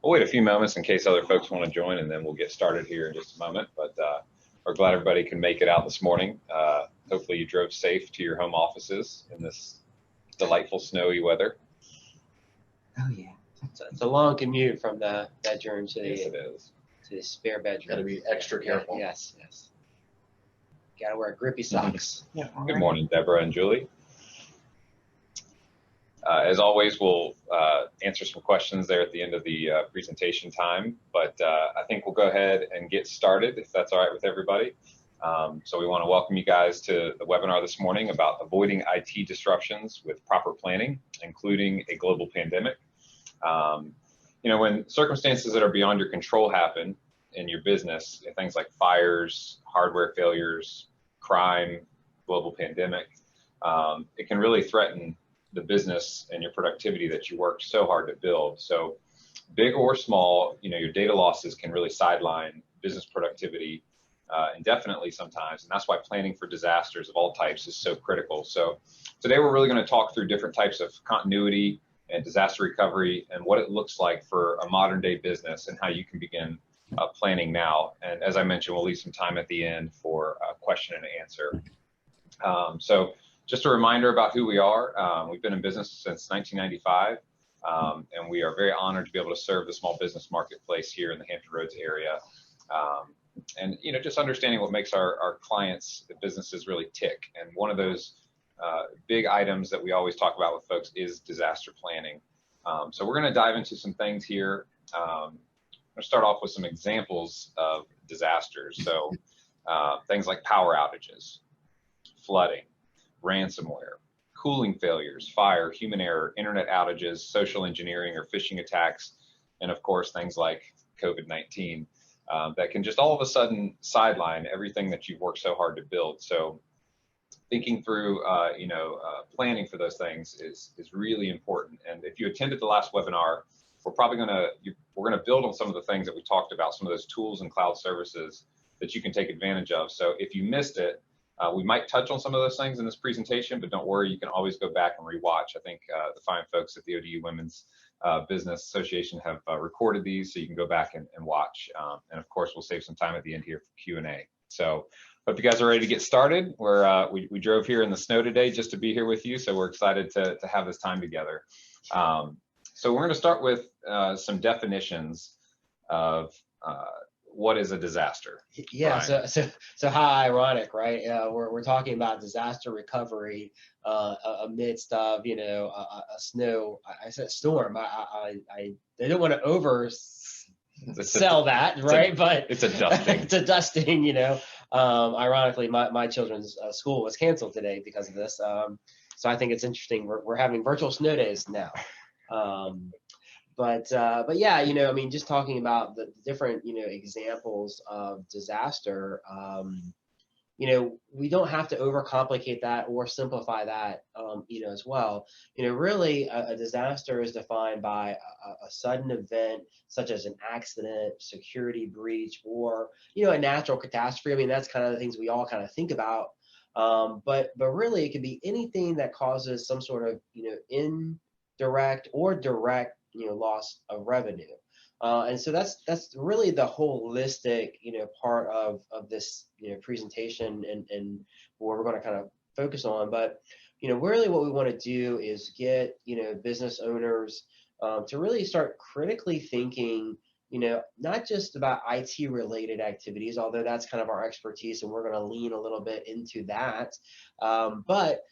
We'll wait a few moments in case other folks want to join, and then we'll get started here in just a moment. But we're glad everybody can make it out this morning. Hopefully you drove safe to your home offices in this delightful snowy weather. Oh yeah, it's a long commute from the bedroom to Yes, it is. to the spare bedroom. Got to be extra careful. Yes. Got to wear grippy socks. Yeah. Good morning, Deborah and Julie. As always, we'll answer some questions there at the end of the presentation time, but I think we'll go ahead and get started if that's all right with everybody. So we want to welcome you guys to the webinar this morning about avoiding IT disruptions with proper planning, including a global pandemic. When circumstances that are beyond your control happen in your business, things like fires, hardware failures, crime, global pandemic, it can really threaten the business and your productivity that you worked so hard to build. So big or small, your data losses can really sideline business productivity indefinitely sometimes. And that's why planning for disasters of all types is so critical. So today we're really going to talk through different types of continuity and disaster recovery and what it looks like for a modern day business and how you can begin planning now. And as I mentioned, we'll leave some time at the end for a question and answer. So just a reminder about who we are. We've been in business since 1995, and we are very honored to be able to serve the small business marketplace here in the Hampton Roads area. And just understanding what makes our clients, the businesses really tick. And one of those big items that we always talk about with folks is disaster planning. So we're going to dive into some things here. I'm going to start off with some examples of disasters. So things like power outages, flooding, ransomware, cooling failures, fire, human error, internet outages, social engineering or phishing attacks, and of course things like COVID-19 that can just all of a sudden sideline everything that you've worked so hard to build. So thinking through planning for those things is really important. And if you attended the last webinar, we're going to build on some of the things that we talked about, some of those tools and cloud services that you can take advantage of. So if you missed it, we might touch on some of those things in this presentation, but don't worry, you can always go back and rewatch. I think the fine folks at the ODU Women's Business Association have recorded these, so you can go back and watch. And of course, we'll save some time at the end here for Q&A. So hope you guys are ready to get started. We drove here in the snow today just to be here with you, so we're excited to have this time together. So we're going to start with some definitions of what is a disaster? Yeah, so how ironic, right? We're talking about disaster recovery amidst of a snow. I said storm. I didn't want to oversell that, right? But it's a dusting. It's a dusting. Ironically, my children's school was canceled today because of this. So I think it's interesting. We're having virtual snow days now. But yeah, just talking about the different, examples of disaster, we don't have to overcomplicate that or simplify that, as well. Really a disaster is defined by a sudden event such as an accident, security breach, or, a natural catastrophe. I mean, that's kind of the things we all kind of think about. But really it can be anything that causes some sort of, indirect or direct loss of revenue. And so that's really the holistic, part of this, presentation and what we're going to kind of focus on. But, really what we want to do is get, business owners to really start critically thinking, not just about IT related activities, although that's kind of our expertise and we're going to lean a little bit into that. But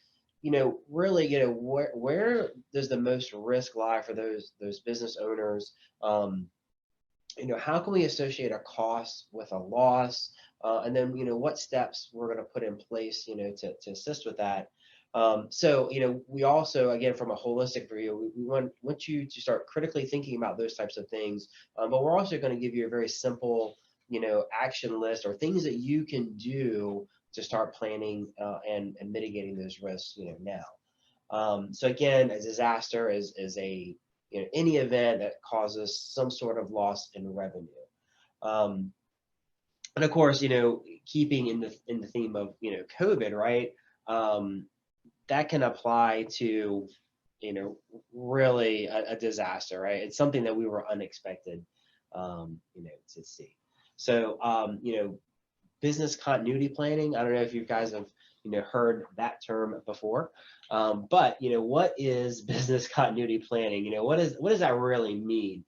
really, where does the most risk lie for those business owners? How can we associate a cost with a loss? And then, what steps we're going to put in place, to assist with that. So, we also, again, from a holistic view, we want you to start critically thinking about those types of things. But we're also going to give you a very simple, action list or things that you can do to start planning and mitigating those risks, now. So again, a disaster is a any event that causes some sort of loss in revenue. And of course, keeping in the theme of COVID, right? That can apply to really a disaster, right? It's something that we were unexpected, to see. So, business continuity planning. I don't know if you guys have, heard that term before, but what is business continuity planning? What does that really mean?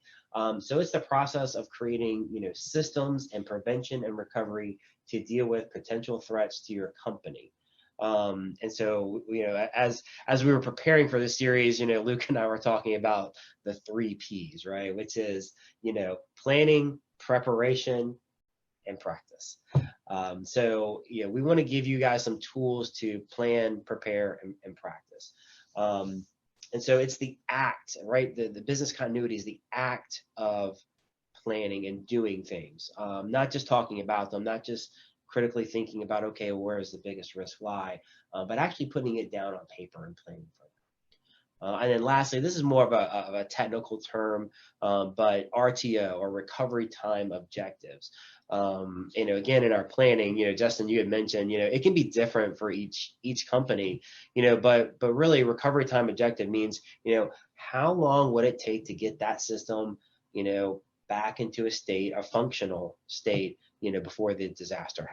So it's the process of creating, systems and prevention and recovery to deal with potential threats to your company. And so, as we were preparing for this series, Luke and I were talking about the 3 Ps, right? Which is, planning, preparation, and practice. We want to give you guys some tools to plan, prepare, and practice. And so it's the act, right? The business continuity is the act of planning and doing things, not just talking about them, not just critically thinking about, okay, where does the biggest risk lie, but actually putting it down on paper and planning for it. And then lastly, this is more of a technical term, but RTO, or recovery time objectives. Again, in our planning, Justin, you had mentioned, it can be different for each company, but really recovery time objective means, how long would it take to get that system, back into a functional state, before the disaster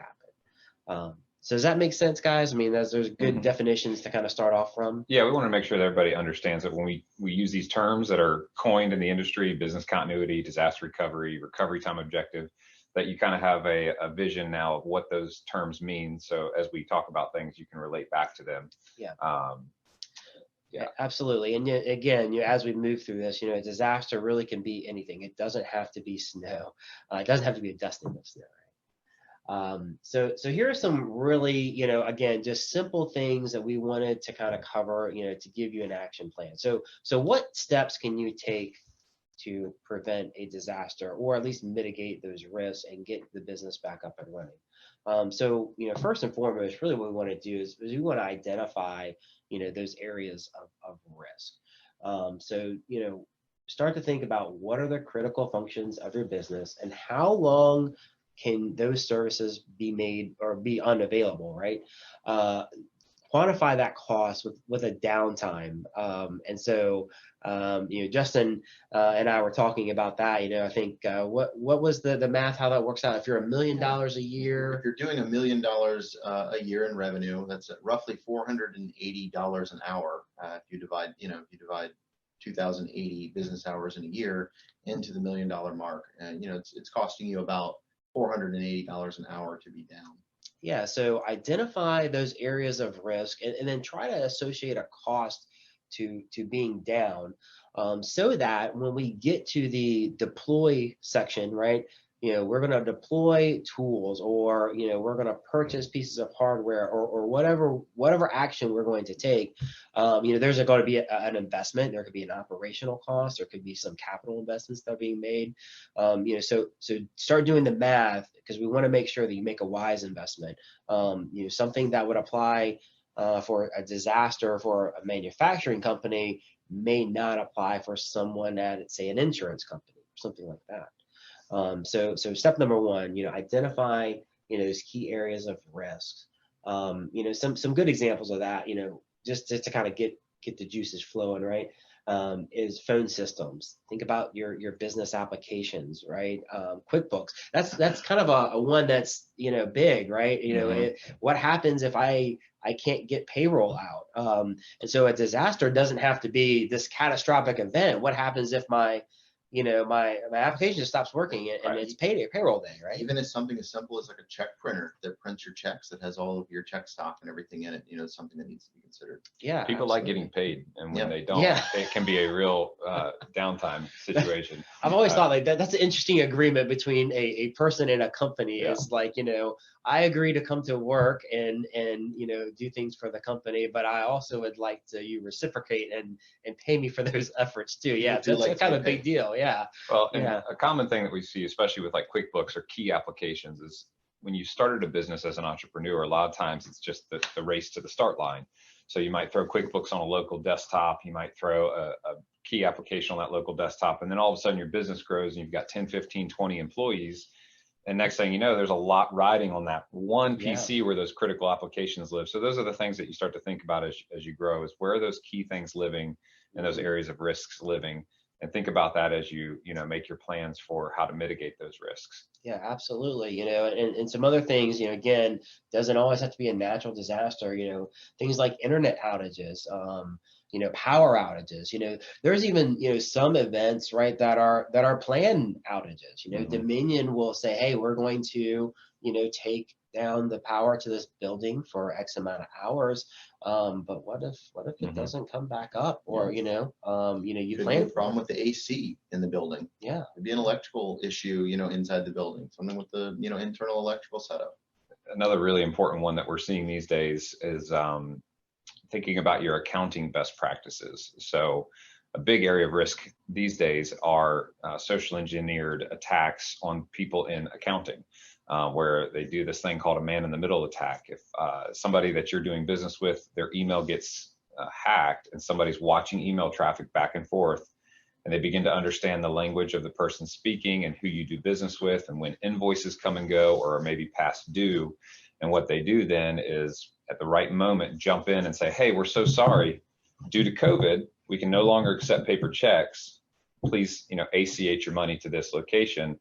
happened. So does that make sense, guys? I mean, there's good definitions to kind of start off from. Yeah, we want to make sure that everybody understands that when we use these terms that are coined in the industry, business continuity, disaster recovery, recovery time objective, that you kind of have a vision now of what those terms mean. So as we talk about things, you can relate back to them. Yeah. Yeah, absolutely. And again, as we move through this, a disaster really can be anything. It doesn't have to be snow. It doesn't have to be a dusting of snow. So here are some really, again, just simple things that we wanted to kind of cover, to give you an action plan. So what steps can you take to prevent a disaster, or at least mitigate those risks and get the business back up and running? First and foremost, really what we want to do is we want to identify, those areas of risk. Start to think about what are the critical functions of your business and how long can those services be made or be unavailable, right? Quantify that cost with a downtime. Justin and I were talking about that. I think what was the math, how that works out? If you're $1 million a year, if you're doing $1 million a year in revenue, that's at roughly $480 an hour. If you divide 2,080 business hours in a year into the $1 million mark, and it's costing you about $480 an hour to be down. Yeah, so identify those areas of risk and then try to associate a cost to being down, so that when we get to the deploy section, right, we're going to deploy tools, or we're going to purchase pieces of hardware, or whatever action we're going to take. There's going to be an investment. There could be an operational cost. There could be some capital investments that are being made. So start doing the math, because we want to make sure that you make a wise investment. Something that would apply for a disaster for a manufacturing company may not apply for someone at, say, an insurance company, or something like that. So step number one, identify, those key areas of risk. Some good examples of that, just to kind of get the juices flowing, right? Is phone systems. Think about your business applications, right? QuickBooks. That's kind of a one that's, big, right? What happens if I can't get payroll out? And so a disaster doesn't have to be this catastrophic event. What happens if my application just stops working and it's payroll day, right? Even if something as simple as like a check printer that prints your checks, that has all of your check stock and everything in it, it's something that needs to be considered. Yeah, people like getting paid, and when they don't, it can be a real downtime situation. I've always thought like that's an interesting agreement between a person and a company. Is like, I agree to come to work and do things for the company, but I also would like to you reciprocate and pay me for those efforts too. Yeah, that's like kind of a big deal. Yeah. Well, and a common thing that we see, especially with like QuickBooks or key applications, is when you started a business as an entrepreneur, a lot of times it's just the race to the start line. So you might throw QuickBooks on a local desktop, you might throw a key application on that local desktop, and then all of a sudden your business grows and you've got 10, 15, 20 employees. And next thing you know, there's a lot riding on that one PC where those critical applications live. So those are the things that you start to think about as you grow, is where are those key things living? in those areas of risks living, and think about that as you make your plans for how to mitigate those risks. Yeah, absolutely. And some other things, again, doesn't always have to be a natural disaster, things like internet outages, power outages, there's even, some events, right, that are planned outages. Dominion will say, hey, we're going to, take down the power to this building for X amount of hours. But what if it doesn't come back up, or, you Could plan be a problem with the AC in the building. Yeah. Could be an electrical issue, inside the building, something with the, internal electrical setup. Another really important one that we're seeing these days is thinking about your accounting best practices. So a big area of risk these days are social engineered attacks on people in accounting, where they do this thing called a man in the middle attack. If somebody that you're doing business with, their email gets hacked and somebody's watching email traffic back and forth, and they begin to understand the language of the person speaking and who you do business with and when invoices come and go or are maybe past due. And what they do then is at the right moment jump in and say, hey, we're so sorry. Due to COVID, we can no longer accept paper checks. Please, ACH your money to this location.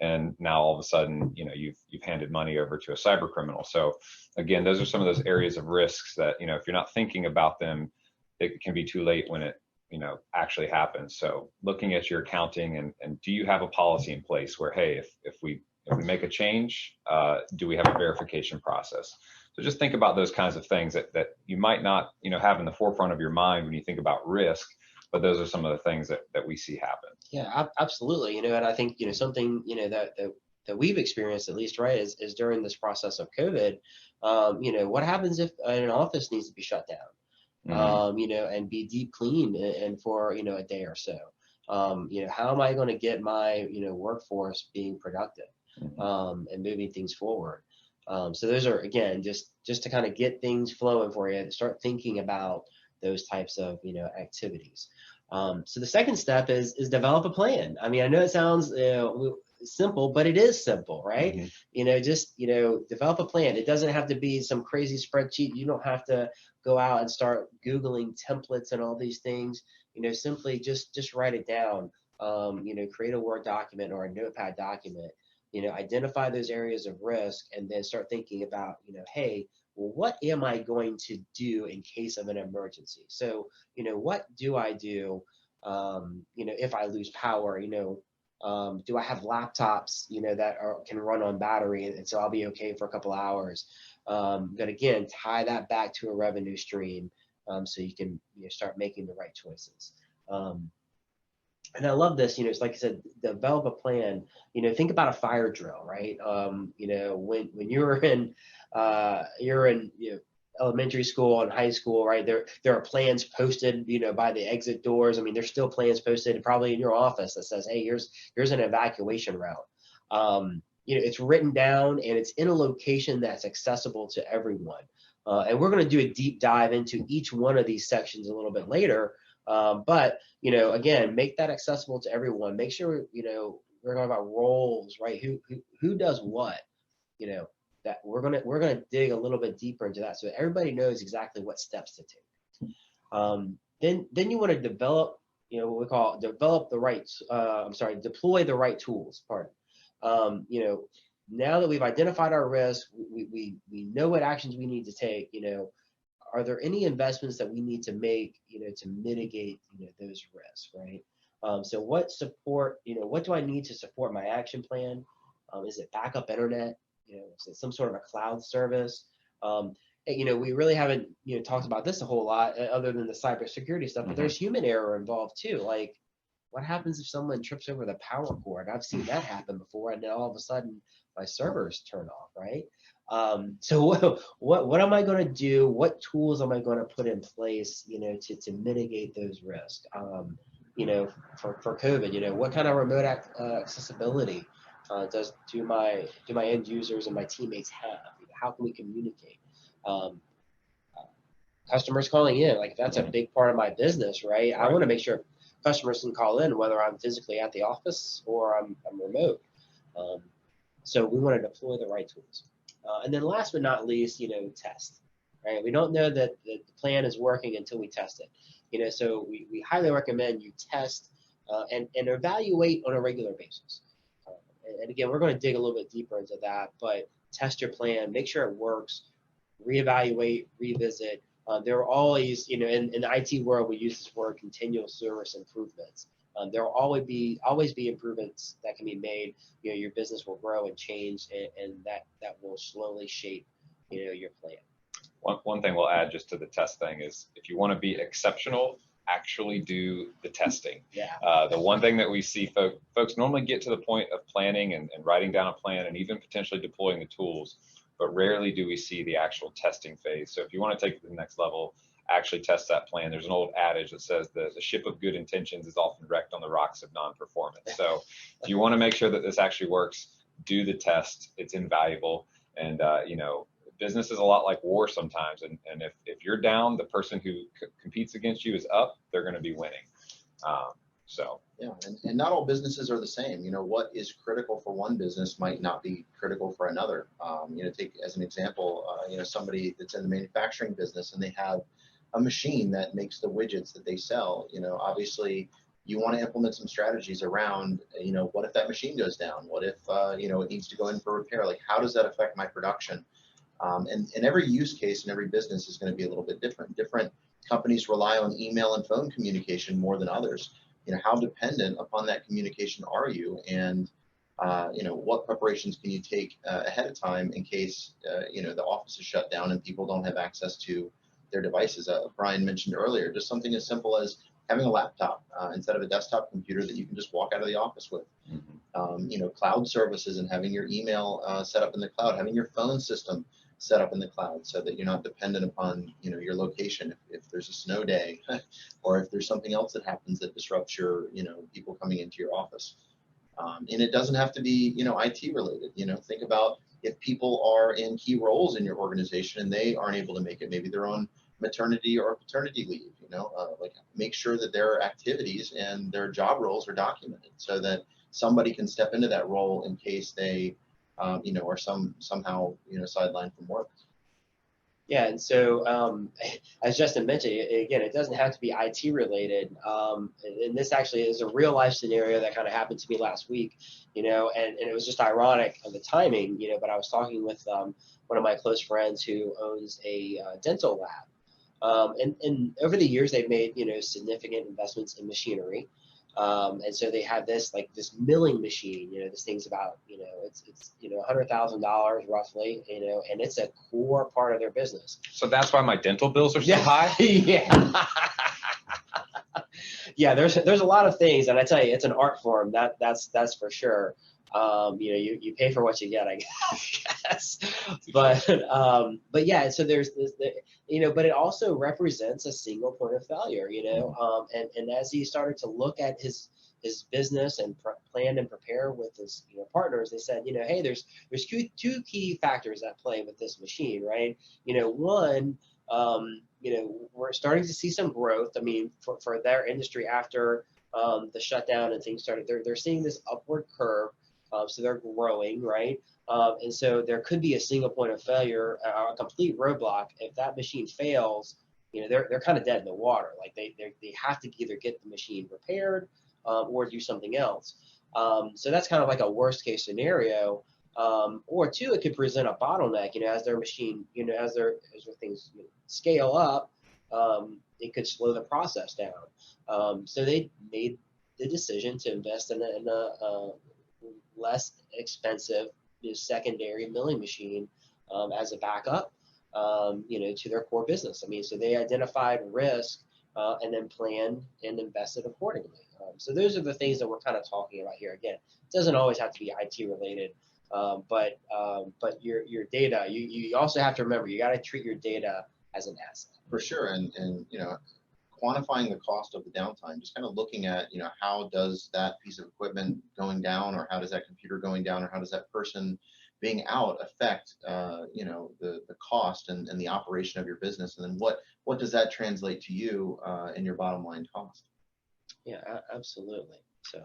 And now all of a sudden, you've handed money over to a cyber criminal. So again, those are some of those areas of risks that, if you're not thinking about them, it can be too late when it actually happens. So looking at your accounting and do you have a policy in place where, hey, if we make a change, do we have a verification process? So just think about those kinds of things that you might not, have in the forefront of your mind when you think about risk, but those are some of the things that we see happen. Yeah, absolutely. And I think, something, that we've experienced at least, right, is during this process of COVID, what happens if an office needs to be shut down? And be deep cleaned and for, a day or so. How am I going to get my, workforce being productive, and moving things forward? So those are, again, just to kind of get things flowing for you, start thinking about those types of, activities. So the second step is develop a plan. I mean, I know it sounds simple, but it is simple, right? Just, develop a plan. It doesn't have to be some crazy spreadsheet. You don't have to go out and start Googling templates and all these things. Simply just write it down. Create a Word document or a Notepad document. Identify those areas of risk and then start thinking about, hey, well, what am I going to do in case of an emergency? So, what do I do, if I lose power? Do I have laptops, that can run on battery, and so I'll be okay for a couple hours? But again, tie that back to a revenue stream, so you can start making the right choices. And I love this, it's like I said, develop a plan, think about a fire drill, right? When you're in elementary school and high school, right? There are plans posted, by the exit doors. I mean, there's still plans posted probably in your office that says, hey, here's an evacuation route. It's written down and it's in a location that's accessible to everyone. And we're going to do a deep dive into each one of these sections a little bit later. But, again, make that accessible to everyone. Make sure, we're talking about roles, right? Who does what, that we're gonna dig a little bit deeper into that so everybody knows exactly what steps to take. Then you want to develop, what we call deploy the right tools. Now that we've identified our risk, we know what actions we need to take. Are there any investments that we need to make, to mitigate, those risks, right? So what support, what do I need to support my action plan? Is it backup internet? Is it some sort of a cloud service? We really haven't, talked about this a whole lot other than the cybersecurity stuff, but there's human error involved too. Like, what happens if someone trips over the power cord? I've seen that happen before, and then all of a sudden my servers turn off, right? So what am I going to do? What tools am I going to put in place, to mitigate those risks? For COVID, what kind of remote accessibility do my end users and my teammates have? How can we communicate? Customers calling in, like that's a big part of my business, right? I want to make sure customers can call in whether I'm physically at the office or I'm remote. So we want to deploy the right tools. And then last but not least, test, right? We don't know that the plan is working until we test it. So we highly recommend you test and evaluate on a regular basis. And again, we're going to dig a little bit deeper into that, but test your plan, make sure it works, reevaluate, revisit. There are always, in the IT world, we use this word continual service improvements. There will always be improvements that can be made. Your business will grow and change, and that will slowly shape, your plan. One thing we'll add just to the test thing is if you want to be exceptional, actually do the testing. Yeah. The one thing that we see folks normally get to the point of planning and writing down a plan and even potentially deploying the tools, but rarely do we see the actual testing phase. So if you want to take it to the next level, actually test that plan. There's an old adage that says the ship of good intentions is often wrecked on the rocks of non-performance. So if you want to make sure that this actually works, do the test. It's invaluable. And, business is a lot like war sometimes. And if you're down, the person who competes against you is up, they're going to be winning. Yeah, and not all businesses are the same. What is critical for one business might not be critical for another. Take as an example, somebody that's in the manufacturing business and they have a machine that makes the widgets that they sell. Obviously you want to implement some strategies around, what if that machine goes down? What if, it needs to go in for repair? Like, how does that affect my production? And every use case in every business is going to be a little bit different. Different companies rely on email and phone communication more than others. How dependent upon that communication are you? And, what preparations can you take ahead of time in case, the office is shut down and people don't have access to their devices? Brian mentioned earlier, just something as simple as having a laptop instead of a desktop computer that you can just walk out of the office with. Cloud services and having your email set up in the cloud, having your phone system set up in the cloud so that you're not dependent upon, your location if there's a snow day or if there's something else that happens that disrupts your, people coming into your office. And it doesn't have to be, IT related. Think about if people are in key roles in your organization and they aren't able to make it, maybe they're on maternity or paternity leave, make sure that their activities and their job roles are documented so that somebody can step into that role in case they or somehow, sidelined from work. Yeah, and so as Justin mentioned, again, it doesn't have to be IT related. And this actually is a real life scenario that kind of happened to me last week, and it was just ironic of the timing, but I was talking with one of my close friends who owns a dental lab. And over the years, they've made, significant investments in machinery. And so they have this milling machine, this thing's about, it's $100,000 roughly, and it's a core part of their business. So that's why my dental bills are so high? Yeah. Yeah, there's a lot of things, and I tell you, it's an art form, that's for sure. You pay for what you get, I guess. But yeah, so there's this, but it also represents a single point of failure, and as he started to look at his business and plan and prepare with his partners, they said, hey, there's two key factors at play with this machine, right? One, we're starting to see some growth. I mean, for their industry after the shutdown and things started, they're seeing this upward curve. So they're growing, right? And so there could be a single point of failure, a complete roadblock. If that machine fails, they're kind of dead in the water. Like they have to either get the machine repaired or do something else. So that's kind of like a worst case scenario. Or two, it could present a bottleneck. As their machine, as their things scale up, it could slow the process down. So they made the decision to invest in a less expensive secondary milling machine as a backup, to their core business. I mean, so they identified risk and then planned and invested accordingly. So those are the things that we're kind of talking about here. Again, it doesn't always have to be IT related, but your data, you also have to remember, you got to treat your data as an asset. For sure, and quantifying the cost of the downtime, just kind of looking at, how does that piece of equipment going down, or how does that computer going down, or how does that person being out affect, the cost and the operation of your business, and then what does that translate to you in your bottom line cost? Yeah, absolutely. So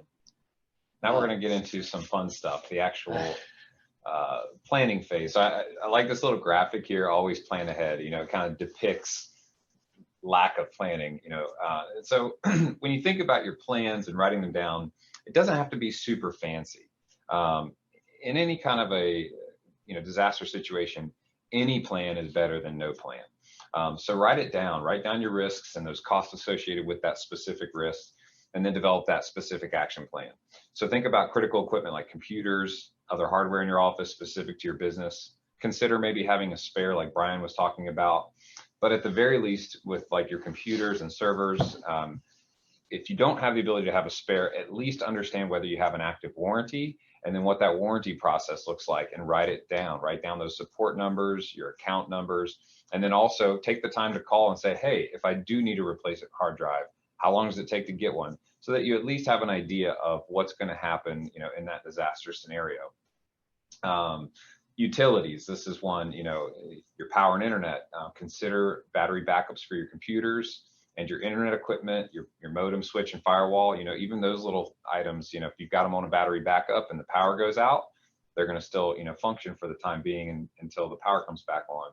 now we're going to get into some fun stuff, the actual planning phase. So I like this little graphic here, always plan ahead. It kind of depicts lack of planning, so when you think about your plans and writing them down, it doesn't have to be super fancy. In any kind of a, disaster situation, any plan is better than no plan. So write down your risks and those costs associated with that specific risk, and then develop that specific action plan. So think about critical equipment like computers, other hardware in your office specific to your business. Consider maybe having a spare like Brian was talking about. But at the very least, with like your computers and servers, if you don't have the ability to have a spare, at least understand whether you have an active warranty and then what that warranty process looks like, and write it down. Write down those support numbers, your account numbers, and then also take the time to call and say, hey, if I do need to replace a hard drive, how long does it take to get one? So that you at least have an idea of what's going to happen, in that disaster scenario. Utilities, this is one, your power and internet. Consider battery backups for your computers and your internet equipment, your modem, switch, and firewall. Even those little items, if you've got them on a battery backup and the power goes out, they're going to still, function for the time being until the power comes back on.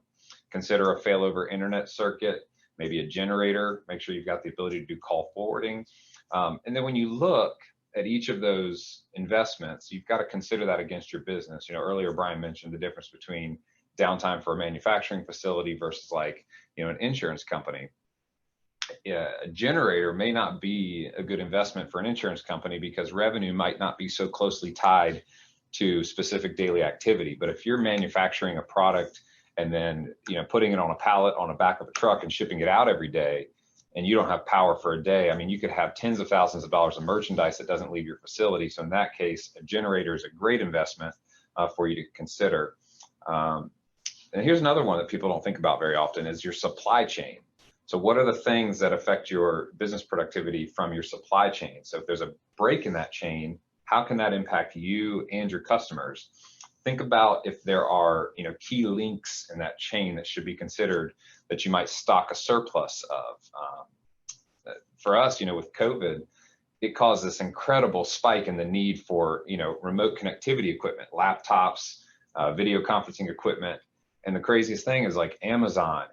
Consider a failover internet circuit, maybe a generator. Make sure you've got the ability to do call forwarding. And then when you look at each of those investments, you've got to consider that against your business. Earlier Brian mentioned the difference between downtime for a manufacturing facility versus like, an insurance company. A generator may not be a good investment for an insurance company because revenue might not be so closely tied to specific daily activity. But if you're manufacturing a product and then, putting it on a pallet on the back of a truck and shipping it out every day, and you don't have power for a day, I mean, you could have tens of thousands of dollars of merchandise that doesn't leave your facility. So in that case, a generator is a great investment for you to consider. And here's another one that people don't think about very often is your supply chain. So what are the things that affect your business productivity from your supply chain? So if there's a break in that chain, how can that impact you and your customers? Think about if there are, key links in that chain that should be considered that you might stock a surplus of. For us, with COVID, it caused this incredible spike in the need for, remote connectivity equipment, laptops, video conferencing equipment. And the craziest thing is like Amazon,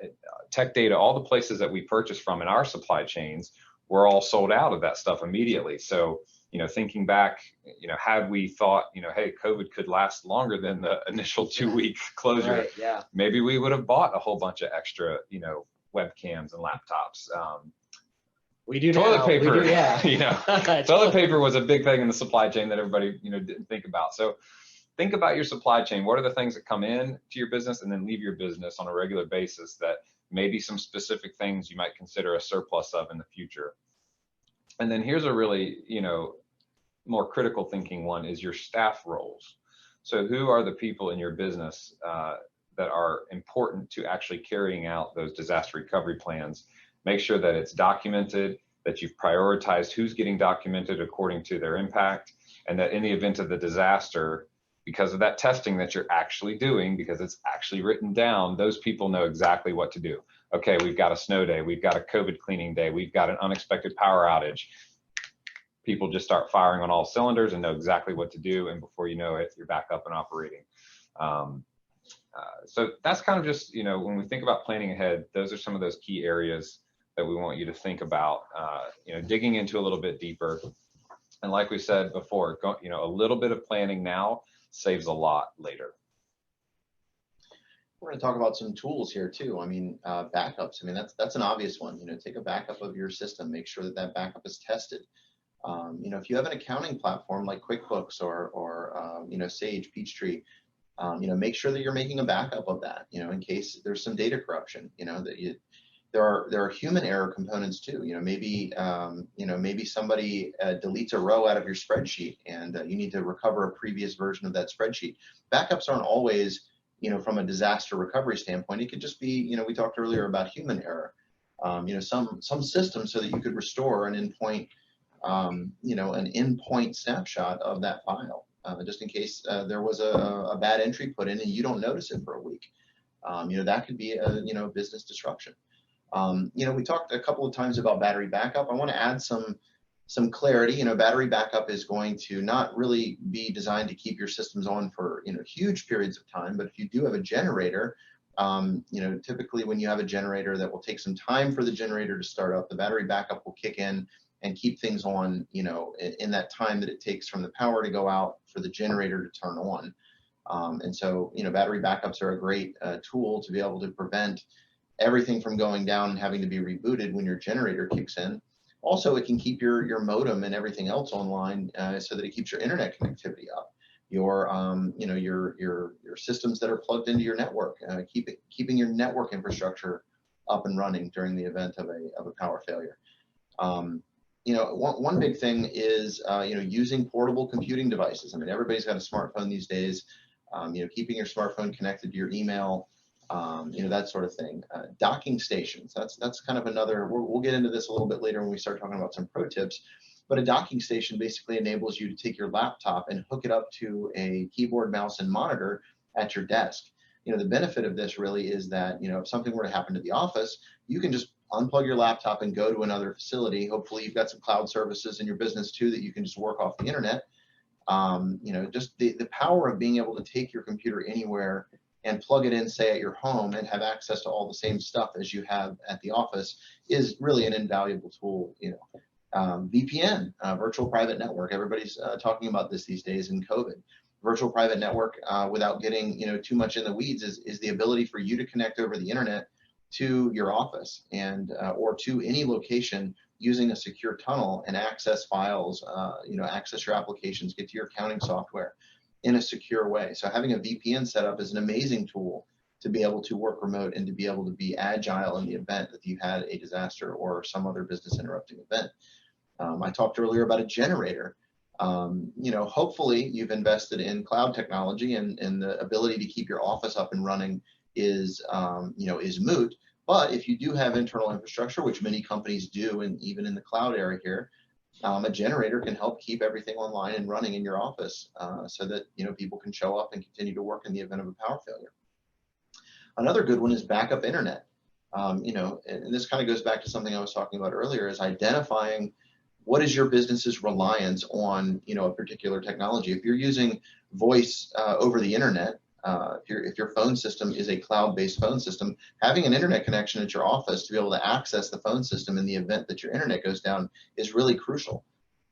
Tech Data, all the places that we purchase from in our supply chains were all sold out of that stuff immediately. So, thinking back, had we thought, hey, COVID could last longer than the initial 2-week closure, Right, yeah. Maybe we would have bought a whole bunch of extra, webcams and laptops. We do toilet now. paper, We do, yeah. Toilet paper was a big thing in the supply chain that everybody, didn't think about. So think about your supply chain. What are the things that come in to your business and then leave your business on a regular basis that maybe some specific things you might consider a surplus of in the future? And then here's a really, more critical thinking one is your staff roles. So who are the people in your business that are important to actually carrying out those disaster recovery plans? Make sure that it's documented, that you've prioritized who's getting documented according to their impact, and that in the event of the disaster, because of that testing that you're actually doing, because it's actually written down, those people know exactly what to do. Okay, we've got a snow day, we've got a COVID cleaning day, we've got an unexpected power outage. People just start firing on all cylinders and know exactly what to do, and before you know it, you're back up and operating. So that's kind of just, when we think about planning ahead, those are some of those key areas that we want you to think about, digging into a little bit deeper. And like we said before, a little bit of planning now saves a lot later. We're going to talk about some tools here too. I mean, backups. I mean, that's an obvious one. Take a backup of your system. Make sure that backup is tested. If you have an accounting platform like QuickBooks or Sage, Peachtree, make sure that you're making a backup of that. In case there's some data corruption. There are human error components too. Maybe somebody deletes a row out of your spreadsheet, and you need to recover a previous version of that spreadsheet. Backups aren't always, from a disaster recovery standpoint. It could just be, we talked earlier about human error. Some system so that you could restore an endpoint, an endpoint snapshot of that file, just in case there was a bad entry put in and you don't notice it for a week. That could be a business disruption. We talked a couple of times about battery backup. I want to add some clarity. Battery backup is going to not really be designed to keep your systems on for huge periods of time. But if you do have a generator, Typically when you have a generator that will take some time for the generator to start up, the battery backup will kick in and keep things on, in that time that it takes from the power to go out for the generator to turn on. And so, battery backups are a great tool to be able to prevent everything from going down and having to be rebooted when your generator kicks in. Also, it can keep your modem and everything else online so that it keeps your internet connectivity up. Your systems that are plugged into your network, keeping your network infrastructure up and running during the event of a power failure. One big thing is using portable computing devices. I mean, everybody's got a smartphone these days. Keeping your smartphone connected to your email, that sort of thing. Docking stations. That's kind of another. We'll get into this a little bit later when we start talking about some pro tips. But a docking station basically enables you to take your laptop and hook it up to a keyboard, mouse, and monitor at your desk. The benefit of this really is that, if something were to happen to the office, you can just unplug your laptop and go to another facility. Hopefully you've got some cloud services in your business too that you can just work off the internet. Just the power of being able to take your computer anywhere and plug it in, say at your home, and have access to all the same stuff as you have at the office is really an invaluable tool. VPN, virtual private network. Everybody's talking about this these days in COVID. Virtual private network, without getting too much in the weeds, is the ability for you to connect over the internet to your office and or to any location using a secure tunnel and access files, access your applications, get to your accounting software in a secure way. So having a VPN set up is an amazing tool to be able to work remote and to be able to be agile in the event that you had a disaster or some other business interrupting event. I talked earlier about a generator. Hopefully you've invested in cloud technology and the ability to keep your office up and running is moot. But if you do have internal infrastructure, which many companies do, and even in the cloud area here, a generator can help keep everything online and running in your office so that people can show up and continue to work in the event of a power failure. Another good one is backup internet. And this kind of goes back to something I was talking about earlier, is identifying what is your business's reliance on a particular technology. If you're using voice over the internet, if your phone system is a cloud-based phone system, having an internet connection at your office to be able to access the phone system in the event that your internet goes down is really crucial.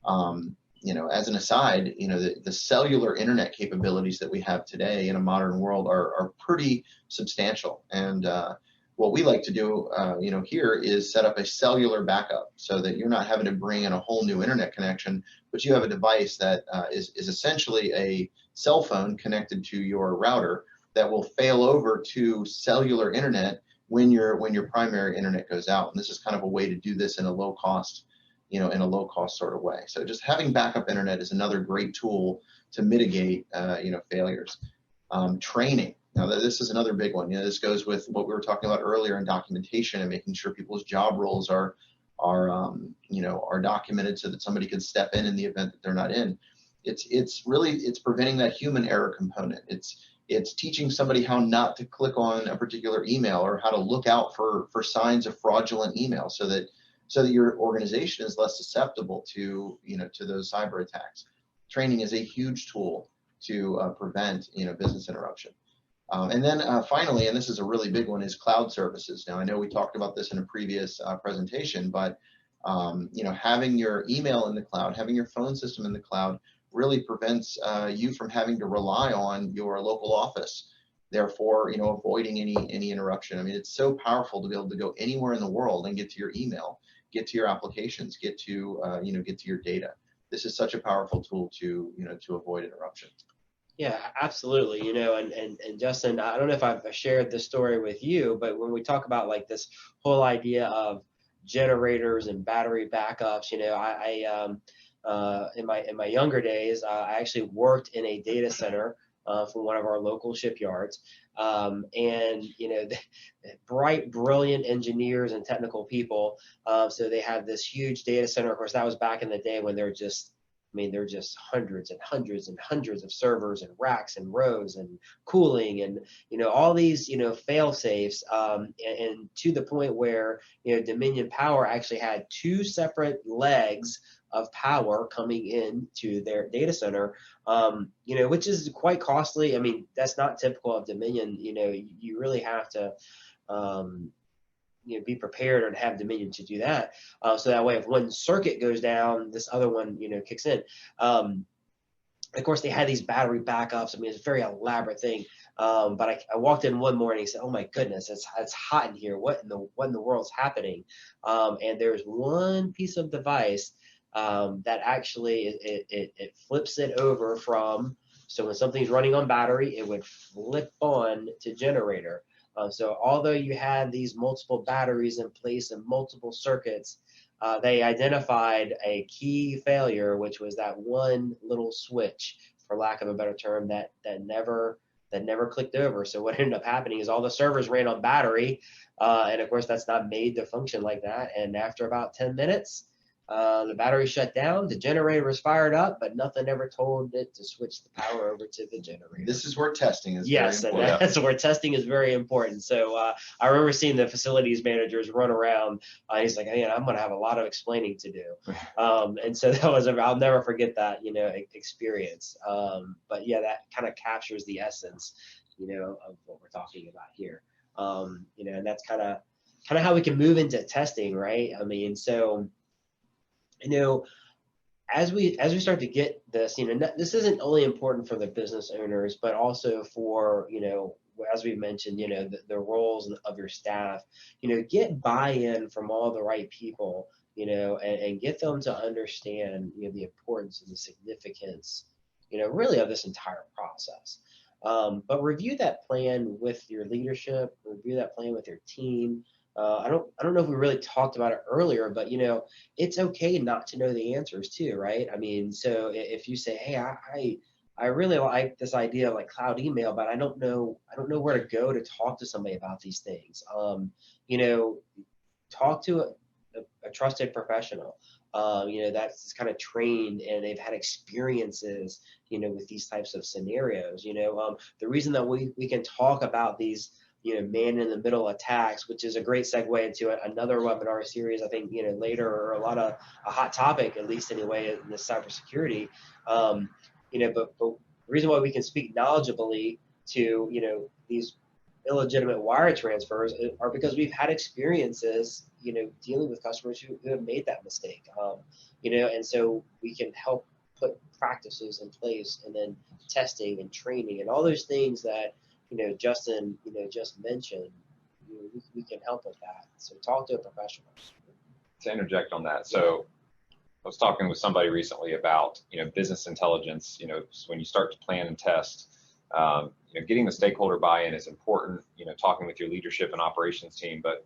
As an aside, the cellular internet capabilities that we have today in a modern world are pretty substantial. And what we like to do, here is set up a cellular backup so that you're not having to bring in a whole new internet connection, but you have a device that is essentially a cell phone connected to your router that will fail over to cellular internet when your primary internet goes out. And this is kind of a way to do this in a low cost, sort of way. So just having backup internet is another great tool to mitigate, failures. Training. Now, this is another big one. This goes with what we were talking about earlier in documentation and making sure people's job roles are documented so that somebody can step in the event that they're not in. It's preventing that human error component. It's teaching somebody how not to click on a particular email or how to look out for signs of fraudulent email so that your organization is less susceptible to those cyber attacks. Training is a huge tool to prevent business interruption. And then finally, and this is a really big one, is cloud services. Now, I know we talked about this in a previous presentation, but having your email in the cloud, having your phone system in the cloud really prevents you from having to rely on your local office, therefore avoiding any interruption. I mean, it's so powerful to be able to go anywhere in the world and get to your email, get to your applications, get to your data. This is such a powerful tool to avoid interruption. Yeah, absolutely. And Justin, I don't know if I've shared this story with you, but when we talk about like this whole idea of generators and battery backups, in my younger days, I actually worked in a data center for one of our local shipyards, and bright, brilliant engineers and technical people. So they had this huge data center. Of course, that was back in the day when they're just hundreds and hundreds and hundreds of servers and racks and rows and cooling and, all these, fail safes. And to the point where, Dominion Power actually had two separate legs of power coming in to their data center, which is quite costly. I mean, that's not typical of Dominion. You really have to, be prepared and have Dominion to do that. So that way, if one circuit goes down, this other one, kicks in. Of course, they had these battery backups. I mean, it's a very elaborate thing. But I walked in one morning and said, "Oh my goodness, it's hot in here. What in the world's happening?" And there's one piece of device that actually it flips it over from. So when something's running on battery, it would flip on to generator. So although you had these multiple batteries in place and multiple circuits, they identified a key failure, which was that one little switch, for lack of a better term, that never clicked over. So what ended up happening is all the servers ran on battery, and of course that's not made to function like that. And after about 10 minutes, the battery shut down, the generator was fired up, but nothing ever told it to switch the power over to the generator. This is where testing is yes, very important. That's where testing is very important. So I remember seeing the facilities managers run around. He's like, "Hey, I'm going to have a lot of explaining to do." And so that was, I'll never forget that, experience. But yeah, that kind of captures the essence, of what we're talking about here. And that's kind of how we can move into testing, right? I mean, so, as we start to get this, this isn't only important for the business owners, but also for, as we mentioned, the roles of your staff, get buy-in from all the right people, and get them to understand, the importance and the significance, really of this entire process. But review that plan with your leadership, review that plan with your team. I don't know if we really talked about it earlier, but it's okay not to know the answers too, right? I mean, so if you say, "Hey, I really like this idea of like cloud email, but I don't know where to go to talk to somebody about these things," talk to a trusted professional, that's kind of trained and they've had experiences, with these types of scenarios. The reason that we can talk about these, man in the middle attacks, which is a great segue into another webinar series, I think, later, or a hot topic, at least anyway, in the cybersecurity. But the reason why we can speak knowledgeably to, these illegitimate wire transfers are because we've had experiences, dealing with customers who have made that mistake. And so we can help put practices in place, and then testing and training and all those things that, Justin, just mentioned. We can help with that. So talk to a professional. To interject on that, so I was talking with somebody recently about, business intelligence. When you start to plan and test, getting the stakeholder buy-in is important. Talking with your leadership and operations team, but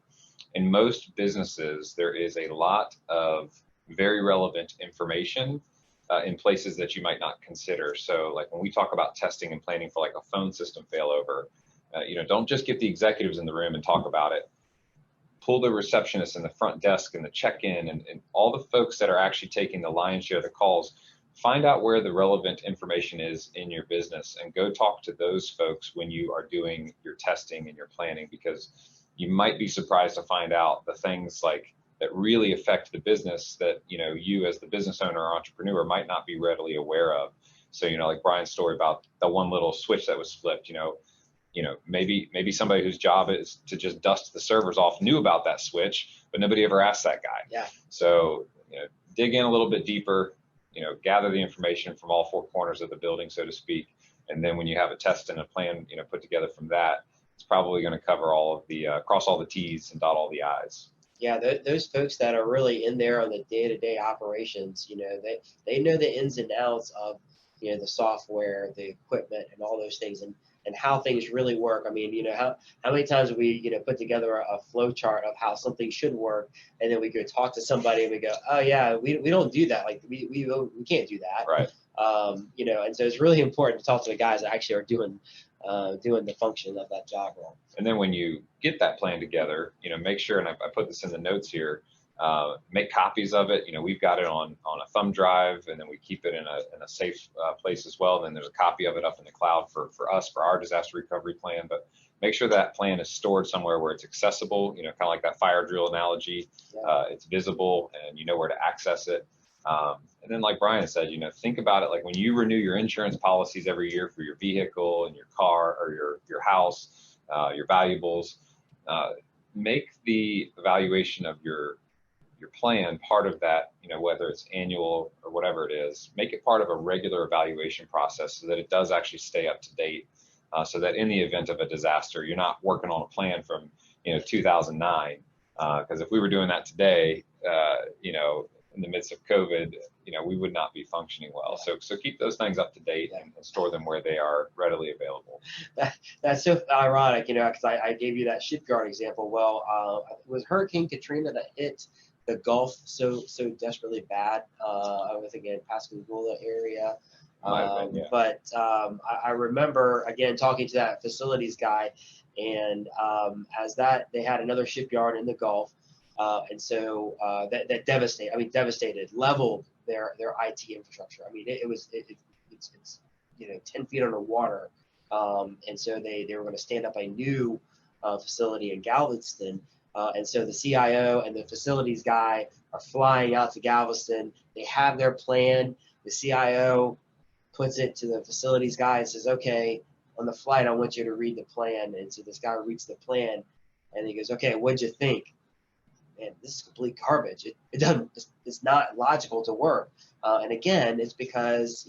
in most businesses, there is a lot of very relevant information in places that you might not consider. So like when we talk about testing and planning for like a phone system failover, don't just get the executives in the room and talk about it. Pull the receptionist and the front desk and the check-in and all the folks that are actually taking the lion's share of the calls. Find out where the relevant information is in your business and go talk to those folks when you are doing your testing and your planning, because you might be surprised to find out the things like that really affect the business that, you as the business owner or entrepreneur might not be readily aware of. So, like Brian's story about the one little switch that was flipped, maybe somebody whose job is to just dust the servers off knew about that switch, but nobody ever asked that guy. Yeah. So, dig in a little bit deeper, gather the information from all four corners of the building, so to speak. And then when you have a test and a plan, put together from that, it's probably going to cover all of the, cross all the T's and dot all the I's. Yeah, those folks that are really in there on the day-to-day operations, they know the ins and outs of, the software, the equipment, and all those things, and how things really work. I mean, how many times we, put together a flow chart of how something should work, and then we go talk to somebody and we go, "Oh yeah, we don't do that. Like we can't do that." Right. And so it's really important to talk to the guys that actually are doing the function of that job role. And then when you get that plan together, make sure, and I put this in the notes here, make copies of it. We've got it on a thumb drive, and then we keep it in a safe place as well. And then there's a copy of it up in the cloud for us, for our disaster recovery plan. But make sure that plan is stored somewhere where it's accessible, kind of like that fire drill analogy. Yeah. It's visible and you know where to access it. And then, like Brian said, think about it like when you renew your insurance policies every year for your vehicle and your car or your house, your valuables. Make the evaluation of your plan part of that, whether it's annual or whatever it is, make it part of a regular evaluation process so that it does actually stay up to date. So that in the event of a disaster, you're not working on a plan from 2009. Because if we were doing that today, in the midst of COVID, we would not be functioning well. So keep those things up to date and store them where they are readily available. That's so ironic, because I gave you that shipyard example. Well, it was Hurricane Katrina that hit the Gulf so desperately bad. I was thinking Pascagoula area. But I remember, again, talking to that facilities guy, and as that, they had another shipyard in the Gulf. And so that devastated, leveled their IT infrastructure. I mean, it's 10 feet underwater. And so they were going to stand up a new facility in Galveston. And so the CIO and the facilities guy are flying out to Galveston. They have their plan. The CIO puts it to the facilities guy and says, okay, on the flight, I want you to read the plan. And so this guy reads the plan and he goes, okay, what'd you think? Man, this is complete garbage. It doesn't, it's not logical to work. And again, it's because,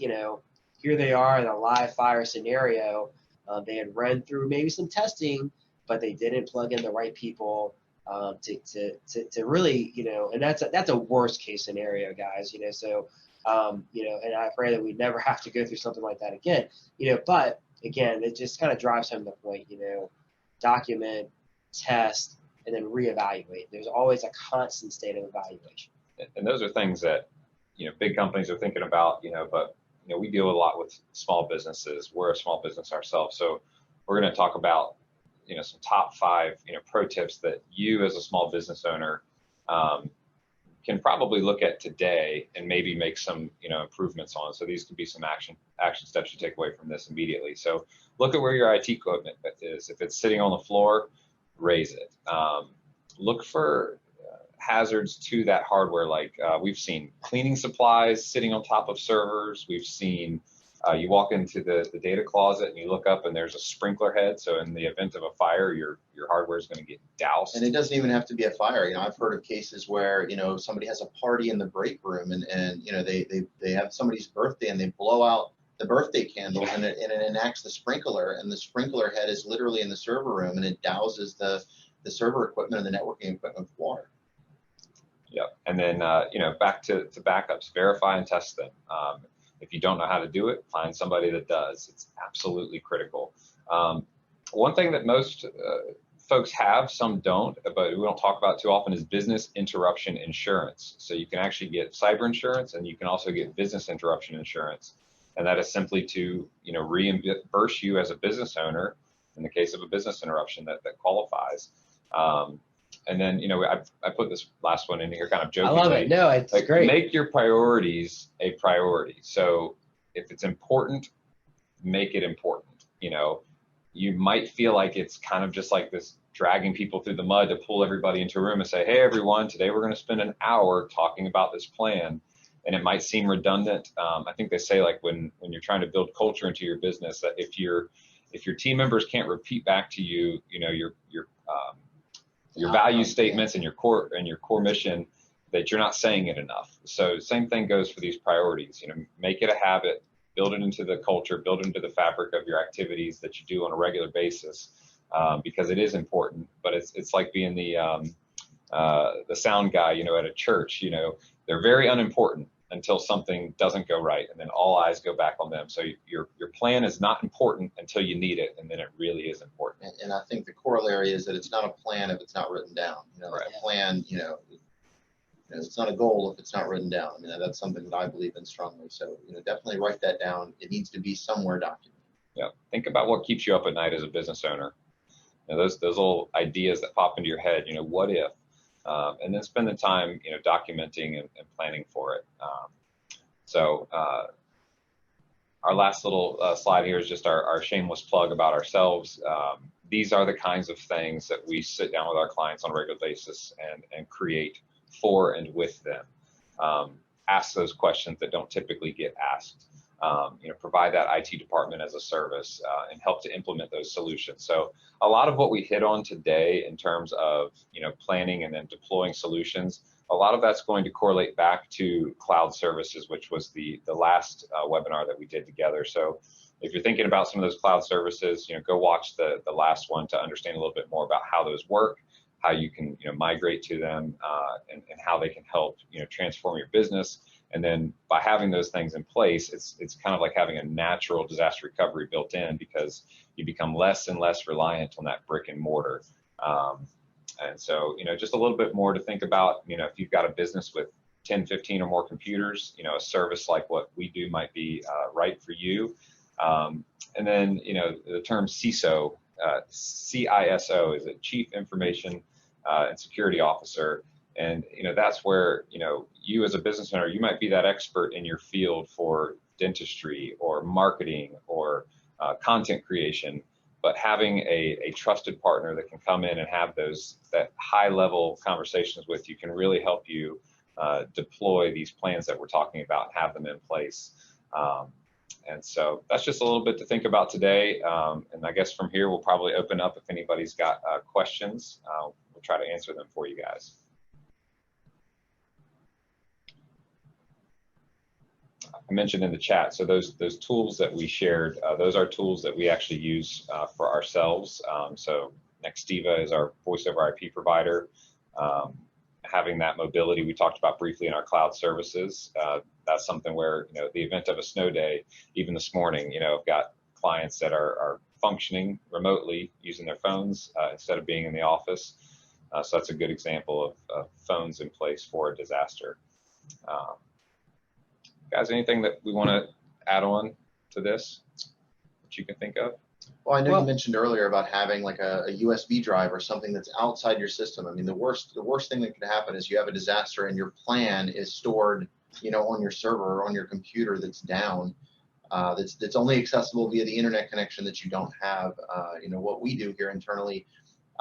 here they are in a live fire scenario. They had run through maybe some testing, but they didn't plug in the right people to really, and that's a worst case scenario, guys, so, and I pray that we never have to go through something like that again, but again, it just kind of drives home the point, document, test, and then reevaluate. There's always a constant state of evaluation. And those are things that, big companies are thinking about, but, we deal a lot with small businesses. We're a small business ourselves. So we're going to talk about, some top 5, pro tips that you as a small business owner can probably look at today and maybe make some, improvements on. So these could be some action steps you take away from this immediately. So look at where your IT equipment is. If it's sitting on the floor, raise it. Look for hazards to that hardware. Like we've seen cleaning supplies sitting on top of servers. We've seen you walk into the data closet and you look up and there's a sprinkler head. So in the event of a fire, your hardware is going to get doused. And it doesn't even have to be a fire. I've heard of cases where, somebody has a party in the break room and they have somebody's birthday and they blow out the birthday candle and it enacts the sprinkler, and the sprinkler head is literally in the server room and it douses the server equipment and the networking equipment with water. Yeah, and then back to backups, verify and test them. If you don't know how to do it, find somebody that does. It's absolutely critical. One thing that most folks have, some don't, but we don't talk about too often, is business interruption insurance. So you can actually get cyber insurance and you can also get business interruption insurance. And that is simply to, reimburse you as a business owner in the case of a business interruption that qualifies. And then, I put this last one in here kind of jokingly. I love it. No, it's like, great. Make your priorities a priority. So if it's important, make it important. You might feel like it's kind of just like this dragging people through the mud to pull everybody into a room and say, hey, everyone, today we're going to spend an hour talking about this plan. And it might seem redundant. I think they say, like, when you're trying to build culture into your business, that if your team members can't repeat back to you, your value statements and your core mission, that you're not saying it enough. So same thing goes for these priorities. Make it a habit, build it into the culture, build it into the fabric of your activities that you do on a regular basis, because it is important. But it's like being the sound guy, at a church. They're very unimportant until something doesn't go right, and then all eyes go back on them. So your plan is not important until you need it, and then it really is important. And I think the corollary is that it's not a plan if it's not written down. Right. A plan, it's not a goal if it's not written down. That's something that I believe in strongly. So, definitely write that down. It needs to be somewhere documented. Yeah. Think about what keeps you up at night as a business owner. Those little ideas that pop into your head, what if? And then spend the time, documenting and planning for it. So our last little slide here is just our shameless plug about ourselves. These are the kinds of things that we sit down with our clients on a regular basis and create for and with them. ask those questions that don't typically get asked. Provide that IT department as a service and help to implement those solutions. So a lot of what we hit on today in terms of planning and then deploying solutions, a lot of that's going to correlate back to cloud services, which was the last webinar that we did together. So if you're thinking about some of those cloud services, go watch the last one to understand a little bit more about how those work, how you can migrate to them, and how they can help transform your business. And then by having those things in place, it's kind of like having a natural disaster recovery built in, because you become less and less reliant on that brick and mortar. And so, just a little bit more to think about, if you've got a business with 10, 15 or more computers, a service like what we do might be right for you. And then, the term CISO, CISO is a Chief Information and Security Officer. And, that's where, you as a business owner, you might be that expert in your field for dentistry or marketing or content creation, but having a trusted partner that can come in and have that high level conversations with you can really help you deploy these plans that we're talking about and have them in place. And so that's just a little bit to think about today. And I guess from here, we'll probably open up if anybody's got questions. We'll try to answer them for you guys. I mentioned in the chat, so those tools that we shared, those are tools that we actually use for ourselves. So Nextiva is our voice over IP provider. Having that mobility we talked about briefly in our cloud services, that's something where, the event of a snow day, even this morning, I've got clients that are functioning remotely using their phones instead of being in the office. So that's a good example of phones in place for a disaster. Guys, anything that we want to add on to this that you can think of? Well, I know you mentioned earlier about having like a USB drive or something that's outside your system. I mean, the worst thing that could happen is you have a disaster and your plan is stored, on your server or on your computer that's down, that's only accessible via the internet connection that you don't have. What we do here internally,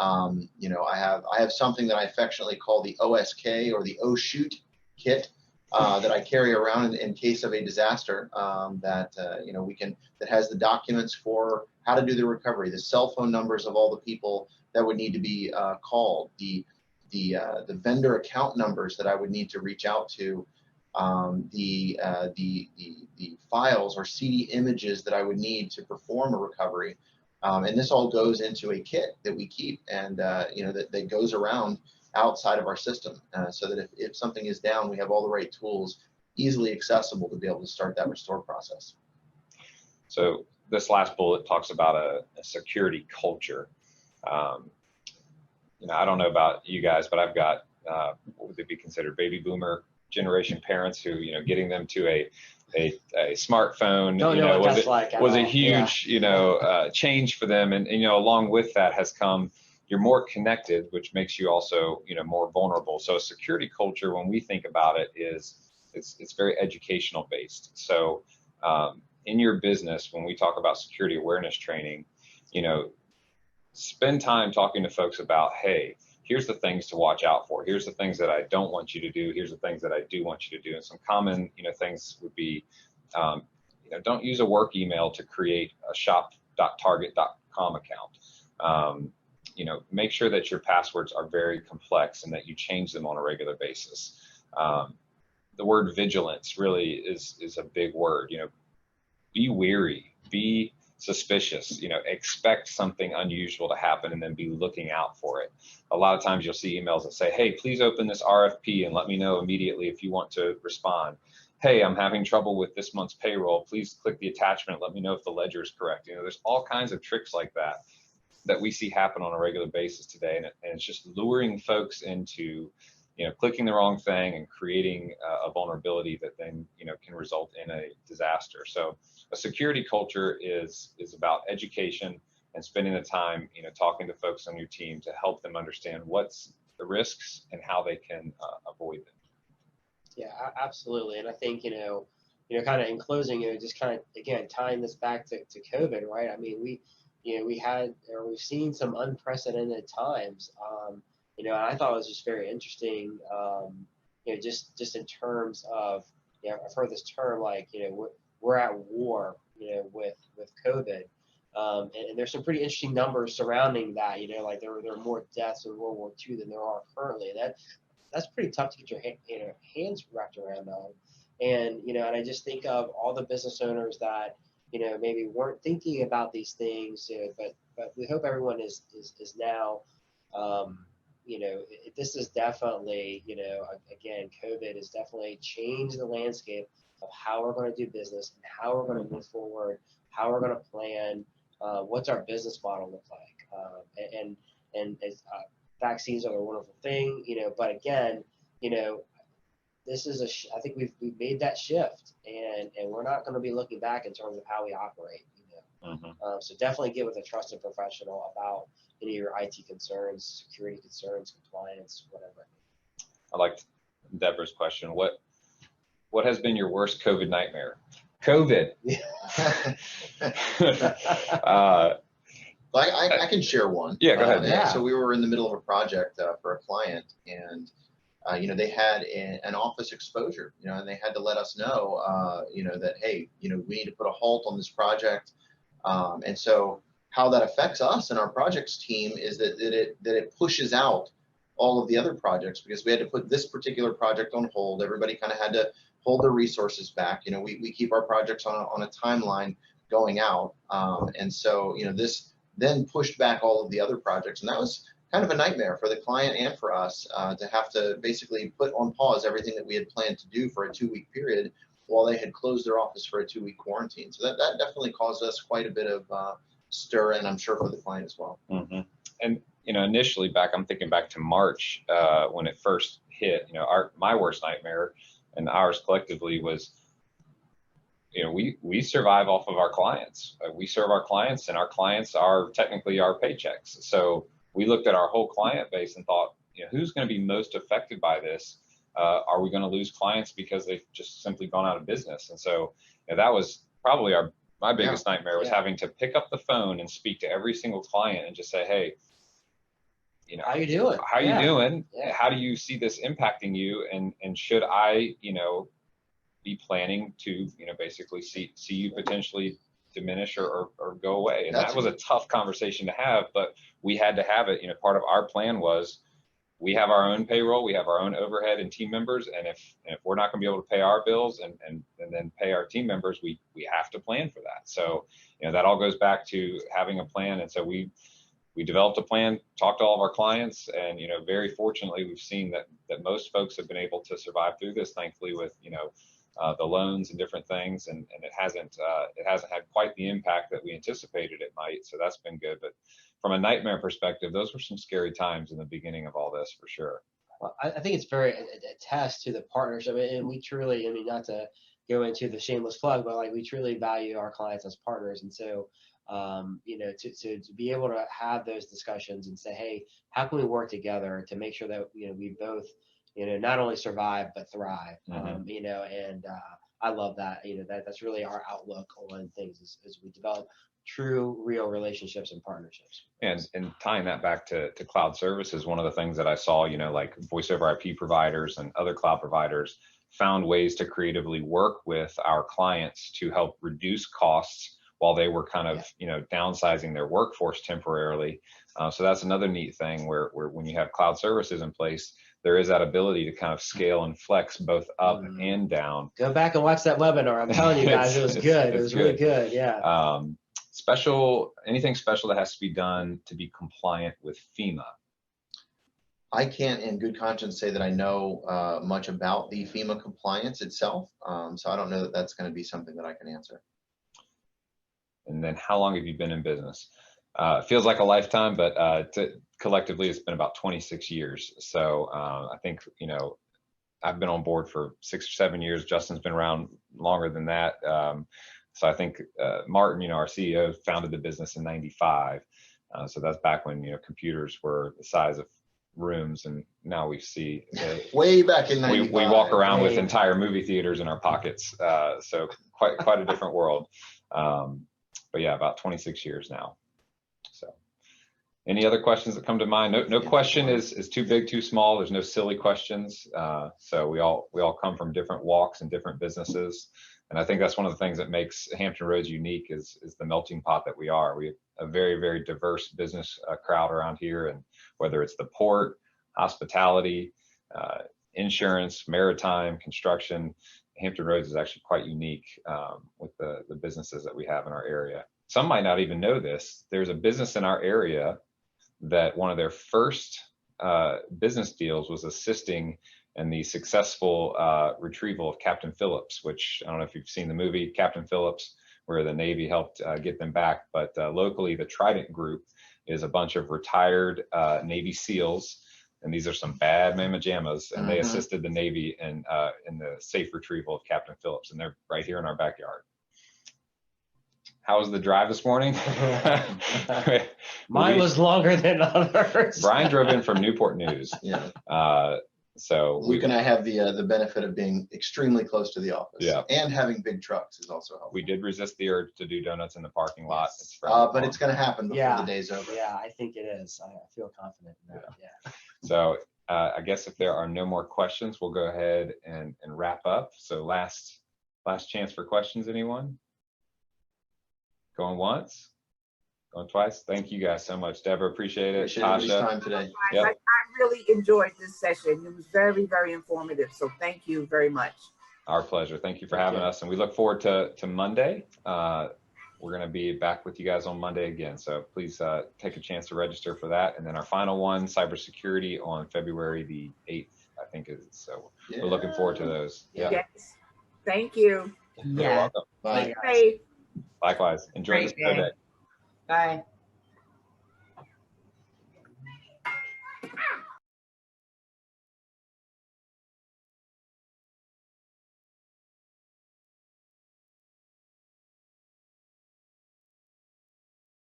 I have something that I affectionately call the OSK, or the O Shoot kit. That I carry around in case of a disaster, that has the documents for how to do the recovery, the cell phone numbers of all the people that would need to be called, the vendor account numbers that I would need to reach out to, the files or CD images that I would need to perform a recovery, and this all goes into a kit that we keep, and that goes around outside of our system, so that if something is down, we have all the right tools easily accessible to be able to start that restore process. So this last bullet talks about a security culture. I don't know about you guys, but I've got what would they be considered, baby boomer generation parents who, getting them to a smartphone, was a huge, change for them. And along with that has come, you're more connected, which makes you also, more vulnerable. So a security culture, when we think about it, it's very educational based. So in your business, when we talk about security awareness training, spend time talking to folks about, hey, here's the things to watch out for. Here's the things that I don't want you to do. Here's the things that I do want you to do. And some common, things would be, don't use a work email to create a shop.target.com account. Make sure that your passwords are very complex and that you change them on a regular basis. The word vigilance really is a big word. Be wary, be suspicious, expect something unusual to happen and then be looking out for it. A lot of times you'll see emails that say, hey, please open this RFP and let me know immediately if you want to respond. Hey, I'm having trouble with this month's payroll. Please click the attachment and let me know if the ledger is correct. There's all kinds of tricks like that we see happen on a regular basis today. And it's just luring folks into, clicking the wrong thing and creating a vulnerability that then, can result in a disaster. So a security culture is about education and spending the time, talking to folks on your team to help them understand what's the risks and how they can avoid them. Yeah, absolutely. And I think, kind of in closing, just kind of, again, tying this back to COVID, right? I mean, we've seen some unprecedented times, and I thought it was just very interesting, just in terms of, I've heard this term like, we're at war, with COVID. And there's some pretty interesting numbers surrounding that, like there are more deaths in World War II than there are currently. That's pretty tough to get your hands wrapped around on. And, and I just think of all the business owners that, maybe weren't thinking about these things, but we hope everyone is now, this is definitely, again, COVID has definitely changed the landscape of how we're going to do business and how we're going to move forward, how we're going to plan, what's our business model look like. And as vaccines are a wonderful thing, but again, this is I think we've made that shift, and we're not going to be looking back in terms of how we operate. So definitely get with a trusted professional about any of your IT concerns, security concerns, compliance, whatever. I liked Deborah's question. What has been your worst COVID nightmare? COVID. I can share one. Yeah, go ahead. Yeah. So we were in the middle of a project for a client, and they had an office exposure, and they had to let us know, that, hey, we need to put a halt on this project. And so how that affects us and our projects team is that it pushes out all of the other projects, because we had to put this particular project on hold. Everybody kind of had to hold their resources back. We keep our projects on a timeline going out. And so, this then pushed back all of the other projects. And that was kind of a nightmare for the client and for us, to have to basically put on pause everything that we had planned to do for a 2-week period while they had closed their office for a 2-week quarantine. So that definitely caused us quite a bit of stir, and I'm sure for the client as well. Mm-hmm. And, initially I'm thinking back to March, when it first hit, my worst nightmare and ours collectively was, we survive off of our clients. We serve our clients, and our clients are technically our paychecks. So we looked at our whole client base and thought, who's going to be most affected by this? Are we going to lose clients because they've just simply gone out of business? And so that was probably my biggest nightmare, was having to pick up the phone and speak to every single client and just say, hey, how you doing? How you doing? Yeah. How do you see this impacting you? And should I, be planning to, basically see you potentially diminish or go away? And that was a tough conversation to have, but we had to have it. Part of our plan was, we have our own payroll, we have our own overhead and team members, and if we're not going to be able to pay our bills and then pay our team members, we have to plan for that. So that all goes back to having a plan. And so we developed a plan, talked to all of our clients, and very fortunately we've seen that most folks have been able to survive through this, thankfully, with the loans and different things, and it hasn't had quite the impact that we anticipated it might. So that's been good. But from a nightmare perspective, those were some scary times in the beginning of all this, for sure. Well, I think it's very attest to the partnership, and we truly, not to go into the shameless plug, but like we truly value our clients as partners. And so, to be able to have those discussions and say, hey, how can we work together to make sure that, we both, not only survive, but thrive, Mm-hmm. And I love that, that's really our outlook on things as we develop true, real relationships and partnerships. And tying that back to cloud services, one of the things that I saw, like voice over IP providers and other cloud providers found ways to creatively work with our clients to help reduce costs while they were kind of, downsizing their workforce temporarily. So that's another neat thing where when you have cloud services in place, there is that ability to kind of scale and flex both up and down. Go back and watch that webinar. I'm telling you guys, it was good. It was really good. Yeah. Anything special that has to be done to be compliant with FEMA? I can't in good conscience say that I know much about the FEMA compliance itself. So I don't know that that's going to be something that I can answer. And then how long have you been in business? It feels like a lifetime, but collectively it's been about 26 years. So I think, I've been on board for 6 or 7 years. Justin's been around longer than that. So I think Martin, our CEO, founded the business in '95. So that's back when, computers were the size of rooms, and now we see way back in '95. We walk around with entire movie theaters in our pockets. So quite a different world. But yeah, about 26 years now. So Any other questions that come to mind? No question is too big, too small. There's no silly questions. So we all come from different walks and different businesses. And I think that's one of the things that makes Hampton Roads unique is the melting pot that we are. We have a very, very diverse business crowd around here. And whether it's the port, hospitality, insurance, maritime, construction, Hampton Roads is actually quite unique with the businesses that we have in our area. Some might not even know this. There's a business in our area that one of their first business deals was assisting in the successful retrieval of Captain Phillips, which I don't know if you've seen the movie Captain Phillips, where the Navy helped get them back. But locally, the Trident Group is a bunch of retired Navy SEALs, and these are some bad mamma jammas, and they assisted the Navy in the safe retrieval of Captain Phillips, and they're right here in our backyard. How was the drive this morning? Mine was longer than others. Brian drove in from Newport News. Yeah. So Luke and I have the benefit of being extremely close to the office. Yeah. And having big trucks is also helpful. We did resist the urge to do donuts in the parking lot. Yes. But it's going to happen before the day's over. Yeah, I think it is. I feel confident in that. Yeah. So I guess if there are no more questions, we'll go ahead and wrap up. So last chance for questions, anyone? Going once? Going twice? Thank you guys so much. Deborah, appreciate it. Appreciate everybody's time today. Yep. I really enjoyed this session. It was very, very informative. So thank you very much. Our pleasure. Thank you for having us. And we look forward to Monday. We're going to be back with you guys on Monday again. So please take a chance to register for that. And then our final one, cybersecurity, on February the 8th, I think is. So we're looking forward to those. Yeah. Yes. Thank you. You're welcome. Bye. Bye. Likewise. Enjoy this day. Bye.